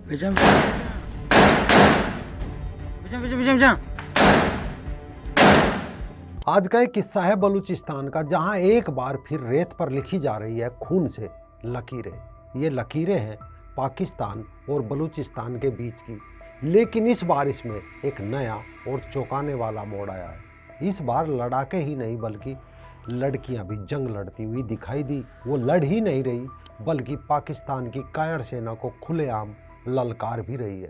बेचम बेचम बेचम बेचम बेचम। आज का एक किस्सा है बलूचिस्तान का, जहां एक बार फिर रेत पर लिखी जा रही है खून से लकीरें। ये लकीरें हैं पाकिस्तान और बलूचिस्तान के बीच की, लेकिन इस बार इसमें एक नया और चौंकाने वाला मोड़ आया है। इस बार लड़ाके ही नहीं बल्कि लड़कियां भी जंग लड़ती हुई दिखाई दी। वो लड़ ही नहीं रही बल्कि पाकिस्तान की कायर सेना को खुलेआम ललकार भी रही है।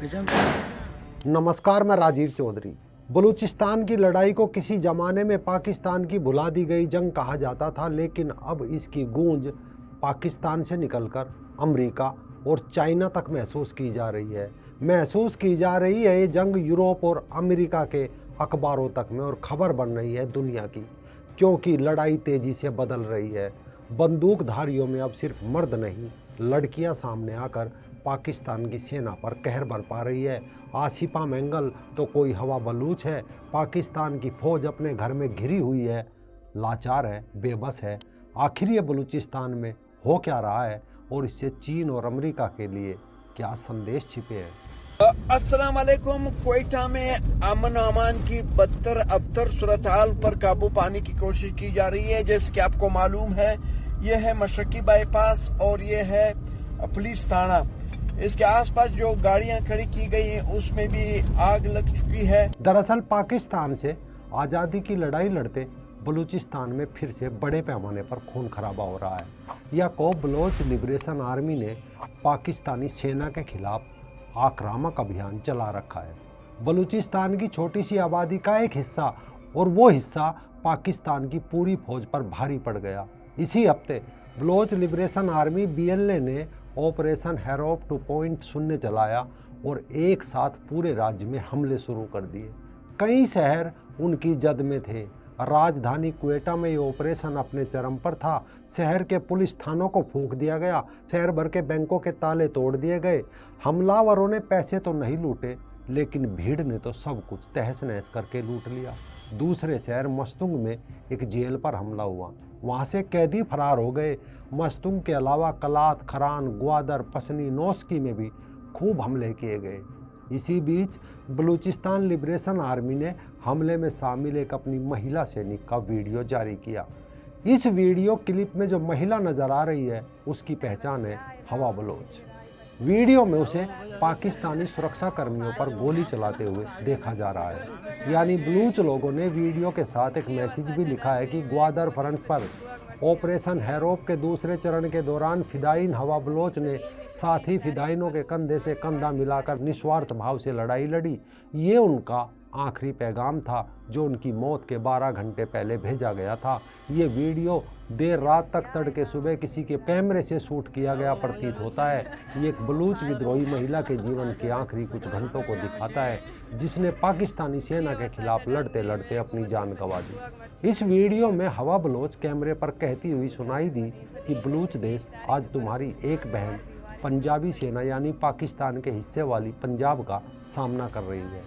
बेचम नमस्कार, मैं राजीव चौधरी। बलूचिस्तान की लड़ाई को किसी ज़माने में पाकिस्तान की भुला दी गई जंग कहा जाता था, लेकिन अब इसकी गूंज पाकिस्तान से निकलकर अमेरिका और चाइना तक महसूस की जा रही है। ये जंग यूरोप और अमेरिका के अखबारों तक में और खबर बन रही है दुनिया की, क्योंकि लड़ाई तेज़ी से बदल रही है। बंदूकधारियों में अब सिर्फ मर्द नहीं, लड़कियां सामने आकर पाकिस्तान की सेना पर कहर बरपा रही है। आसिफा मेंगल तो कोई हवा बलूच है। पाकिस्तान की फौज अपने घर में घिरी हुई है, लाचार है, बेबस है। आखिर ये बलूचिस्तान में हो क्या रहा है और इससे चीन और अमेरिका के लिए क्या संदेश छिपे हैं? अस्सलाम वालेकुम। क्वेटा में अमन अमान की बदतर अबतर सूरत हाल पर काबू पाने की कोशिश की जा रही है। जैसे कि आपको मालूम है, यह है मशरकी बाईपास और यह है पुलिस थाना। इसके आसपास जो गाड़ियां खड़ी की गई हैं उसमें भी आग लग चुकी है। दरअसल पाकिस्तान से आज़ादी की लड़ाई लड़ते बलूचिस्तान में फिर से बड़े पैमाने पर खून खराबा हो रहा है। याकूब बलोच लिबरेशन आर्मी ने पाकिस्तानी सेना के खिलाफ आक्रामक अभियान चला रखा है। बलूचिस्तान की छोटी सी आबादी का एक हिस्सा, और वो हिस्सा पाकिस्तान की पूरी फौज पर भारी पड़ गया। इसी हफ्ते बलोच लिबरेशन आर्मी BLA ने ऑपरेशन हैरोप 2.0 चलाया और एक साथ पूरे राज्य में हमले शुरू कर दिए। कई शहर उनकी जद में थे। राजधानी क्वेटा में ये ऑपरेशन अपने चरम पर था। शहर के पुलिस थानों को फूंक दिया गया, शहर भर के बैंकों के ताले तोड़ दिए गए। हमलावरों ने पैसे तो नहीं लूटे, लेकिन भीड़ ने तो सब कुछ तहस नहस करके लूट लिया। दूसरे शहर मस्तुंग में एक जेल पर हमला हुआ, वहाँ से कैदी फरार हो गए। मस्तुंग के अलावा कलात, खरान, ग्वादर, पसनी, नौस्की में भी खूब हमले किए गए। इसी बीच बलूचिस्तान लिबरेशन आर्मी ने हमले में शामिल एक अपनी महिला सैनिक का वीडियो जारी किया। इस वीडियो क्लिप में जो महिला नजर आ रही है उसकी पहचान है हवा बलोच। वीडियो में उसे पाकिस्तानी सुरक्षा कर्मियों पर गोली चलाते हुए देखा जा रहा है। यानी बलूच लोगों ने वीडियो के साथ एक मैसेज भी लिखा है कि ग्वादर फ्रंट पर ऑपरेशन हैरोप के दूसरे चरण के दौरान फिदाइन हवा बलोच ने साथी फिदाइनों के कंधे से कंधा मिलाकर निस्वार्थ भाव से लड़ाई लड़ी। ये उनका आखिरी पैगाम था जो उनकी मौत के 12 घंटे पहले भेजा गया था। ये वीडियो देर रात तक तड़के सुबह किसी के कैमरे से शूट किया गया प्रतीत होता है। ये एक बलूच विद्रोही महिला के जीवन के आखिरी कुछ घंटों को दिखाता है, जिसने पाकिस्तानी सेना के खिलाफ लड़ते लड़ते अपनी जान गंवा दी। इस वीडियो में हवा बलोच कैमरे पर कहती हुई सुनाई दी कि बलूच देश आज तुम्हारी एक बहन पंजाबी सेना यानी पाकिस्तान के हिस्से वाली पंजाब का सामना कर रही है।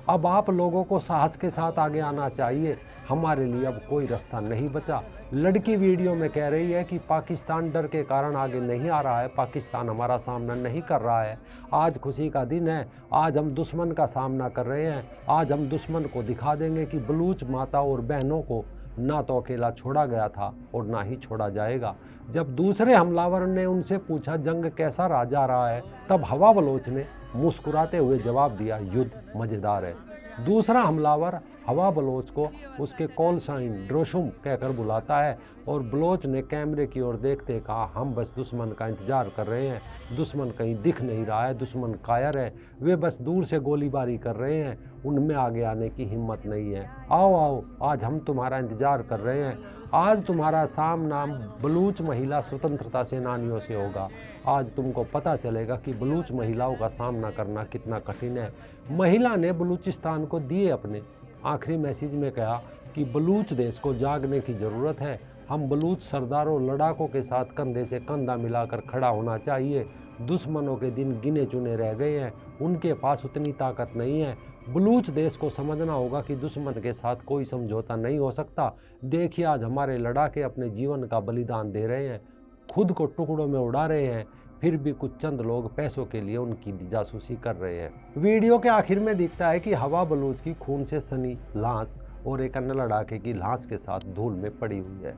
अब आप लोगों को साहस के साथ आगे आना चाहिए, हमारे लिए अब कोई रास्ता नहीं बचा। लड़की वीडियो में कह रही है कि पाकिस्तान डर के कारण आगे नहीं आ रहा है, पाकिस्तान हमारा सामना नहीं कर रहा है। आज खुशी का दिन है, आज हम दुश्मन का सामना कर रहे हैं। आज हम दुश्मन को दिखा देंगे कि बलूच माता और बहनों को ना तो अकेला छोड़ा गया था और ना ही छोड़ा जाएगा। जब दूसरे हमलावर ने उनसे पूछा जंग कैसा जा रहा है, तब हवा बलोच ने मुस्कुराते हुए जवाब दिया, युद्ध मज़ेदार है। दूसरा हमलावर हवा बलोच को उसके कॉल साइन ड्रोशुम कहकर बुलाता है और बलोच ने कैमरे की ओर देखते कहा, हम बस दुश्मन का इंतजार कर रहे हैं। दुश्मन कहीं दिख नहीं रहा है, दुश्मन कायर है, वे बस दूर से गोलीबारी कर रहे हैं, उनमें आगे आने की हिम्मत नहीं है। आओ आओ, आज हम तुम्हारा इंतजार कर रहे हैं। आज तुम्हारा सामना बलूच महिला स्वतंत्रता सेनानियों से होगा। आज तुमको पता चलेगा कि बलूच महिलाओं का सामना करना कितना कठिन है। महिला ने बलूचिस्तान को दिए अपने आखिरी मैसेज में कहा कि बलूच देश को जागने की ज़रूरत है। हम बलूच सरदारों लड़ाकों के साथ कंधे से कंधा मिलाकर खड़ा होना चाहिए। दुश्मनों के दिन गिने चुने रह गए हैं, उनके पास उतनी ताकत नहीं है। बलूच देश को समझना होगा कि दुश्मन के साथ कोई समझौता नहीं हो सकता। देखिए आज हमारे लड़ाके अपने जीवन का बलिदान दे रहे हैं, खुद को टुकड़ों में उड़ा रहे हैं, फिर भी कुछ चंद लोग पैसों के लिए उनकी जासूसी कर रहे हैं। वीडियो के आखिर में दिखता है कि हवा बलूच की खून से सनी लाश और एक अन्य लड़ाके की लाश के साथ धूल में पड़ी हुई है।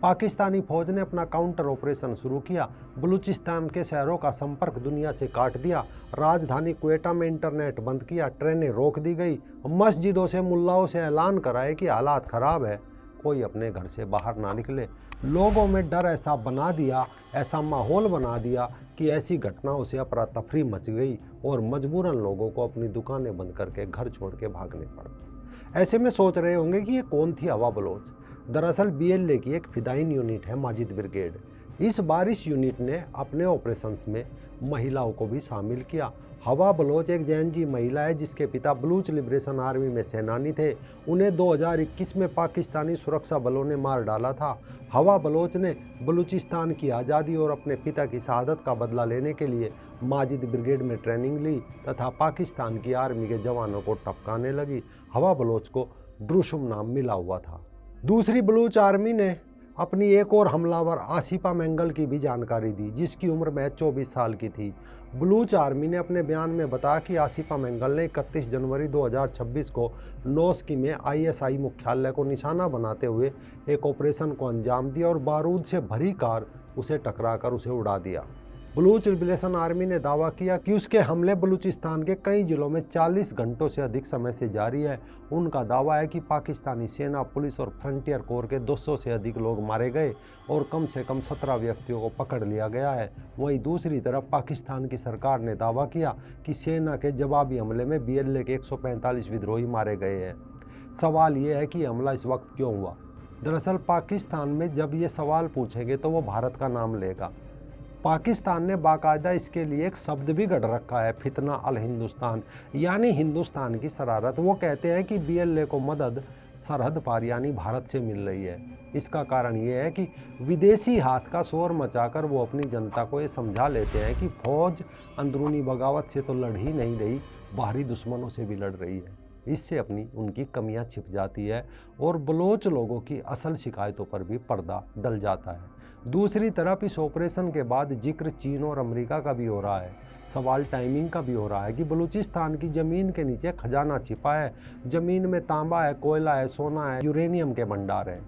पाकिस्तानी फौज ने अपना काउंटर ऑपरेशन शुरू किया, बलूचिस्तान के शहरों का संपर्क दुनिया से काट दिया, राजधानी क्वेटा में इंटरनेट बंद किया, ट्रेनें रोक दी गई, मस्जिदों से मुल्लाओं से ऐलान कराए कि हालात खराब है, कोई अपने घर से बाहर ना निकले। लोगों में डर ऐसा बना दिया, ऐसा माहौल बना दिया कि ऐसी घटनाओं से अफरा तफरी मच गई और मजबूरन लोगों को अपनी दुकानें बंद करके घर छोड़ के भागने पड़े। ऐसे में सोच रहे होंगे कि ये कौन थी हवा बलोच। दरअसल BLA की एक फिदाइन यूनिट है माजिद ब्रिगेड। इस बार इस यूनिट ने अपने ऑपरेशंस में महिलाओं को भी शामिल किया। हवा बलोच एक जैनजी महिला है जिसके पिता बलूच लिबरेशन आर्मी में सेनानी थे। उन्हें 2021 में पाकिस्तानी सुरक्षा बलों ने मार डाला था। हवा बलोच ने बलूचिस्तान की आज़ादी और अपने पिता की शहादत का बदला लेने के लिए माजिद ब्रिगेड में ट्रेनिंग ली तथा पाकिस्तान की आर्मी के जवानों को टपकाने लगी। हवा बलोच को ड्रुशुम नाम मिला हुआ था। दूसरी बलूच आर्मी ने अपनी एक और हमलावर आसिफा मेंगल की भी जानकारी दी, जिसकी उम्र महज 24 साल की थी। बलूच आर्मी ने अपने बयान में बताया कि आसिफा मेंगल ने 31 जनवरी 2026 को नोस्की में ISI मुख्यालय को निशाना बनाते हुए एक ऑपरेशन को अंजाम दिया और बारूद से भरी कार उसे टकराकर उसे उड़ा दिया। बलूच लिबरेशन आर्मी ने दावा किया कि उसके हमले बलूचिस्तान के कई जिलों में 40 घंटों से अधिक समय से जारी है। उनका दावा है कि पाकिस्तानी सेना, पुलिस और फ्रंटियर कोर के 200 से अधिक लोग मारे गए और कम से कम 17 व्यक्तियों को पकड़ लिया गया है। वहीं दूसरी तरफ पाकिस्तान की सरकार ने दावा किया कि सेना के जवाबी हमले में BLA के 145 विद्रोही मारे गए हैं। सवाल ये है कि हमला इस वक्त क्यों हुआ। दरअसल पाकिस्तान में जब ये सवाल पूछेंगे तो वो भारत का नाम लेगा। पाकिस्तान ने बाकायदा इसके लिए एक शब्द भी गढ़ रखा है, फितना अल हिंदुस्तान, यानी हिंदुस्तान की शरारत। वो कहते हैं कि BLA को मदद सरहद पार यानी भारत से मिल रही है। इसका कारण ये है कि विदेशी हाथ का शोर मचाकर वो अपनी जनता को ये समझा लेते हैं कि फौज अंदरूनी बगावत से तो लड़ ही नहीं रही, बाहरी दुश्मनों से भी लड़ रही है। इससे अपनी उनकी कमियां छिप जाती है और बलोच लोगों की असल शिकायतों पर भी पर्दा डल जाता है। दूसरी तरफ इस ऑपरेशन के बाद जिक्र चीन और अमेरिका का भी हो रहा है। सवाल टाइमिंग का भी हो रहा है कि बलूचिस्तान की ज़मीन के नीचे खजाना छिपा है। ज़मीन में तांबा है, कोयला है, सोना है, यूरेनियम के भंडार हैं।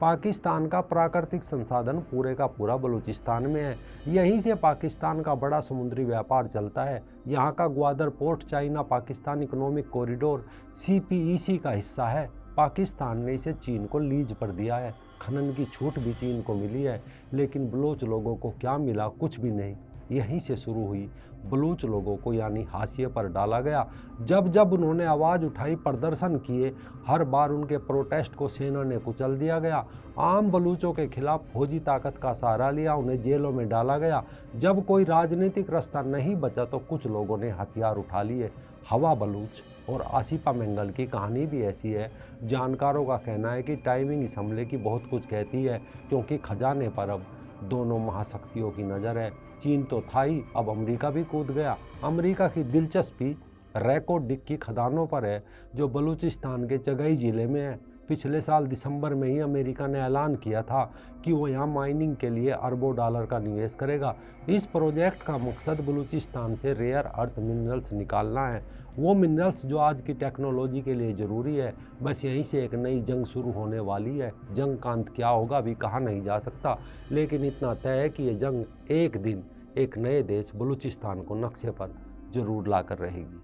पाकिस्तान का प्राकृतिक संसाधन पूरे का पूरा बलूचिस्तान में है। यहीं से पाकिस्तान का बड़ा समुद्री व्यापार चलता है। यहाँ का Gwadar port China Pakistan economic corridor CPEC का हिस्सा है। पाकिस्तान ने इसे चीन को लीज पर दिया है। खनन की छूट भी चीन को मिली है, लेकिन बलूच लोगों को क्या मिला? कुछ भी नहीं। यहीं से शुरू हुई बलूच लोगों को यानी हाशिए पर डाला गया। जब जब उन्होंने आवाज़ उठाई, प्रदर्शन किए, हर बार उनके प्रोटेस्ट को सेना ने कुचल दिया गया। आम बलूचों के खिलाफ फौजी ताकत का सहारा लिया, उन्हें जेलों में डाला गया। जब कोई राजनीतिक रास्ता नहीं बचा तो कुछ लोगों ने हथियार उठा लिए। हवा बलूच और आसिफा मेंगल की कहानी भी ऐसी है। जानकारों का कहना है कि टाइमिंग इस हमले की बहुत कुछ कहती है, क्योंकि खजाने पर अब दोनों महाशक्तियों की नज़र है। चीन तो था ही, अब अमेरिका भी कूद गया। अमेरिका की दिलचस्पी रैको डिक की खदानों पर है, जो बलूचिस्तान के चगई ज़िले में है। पिछले साल दिसंबर में ही अमेरिका ने ऐलान किया था कि वो यहाँ माइनिंग के लिए अरबों डॉलर का निवेश करेगा। इस प्रोजेक्ट का मकसद बलूचिस्तान से रेयर अर्थ मिनरल्स निकालना है, वो मिनरल्स जो आज की टेक्नोलॉजी के लिए ज़रूरी है। बस यहीं से एक नई जंग शुरू होने वाली है। जंग का अंत क्या होगा अभी कहा नहीं जा सकता, लेकिन इतना तय है कि ये जंग एक दिन एक नए देश बलूचिस्तान को नक्शे पर जरूर ला कर रहेगी।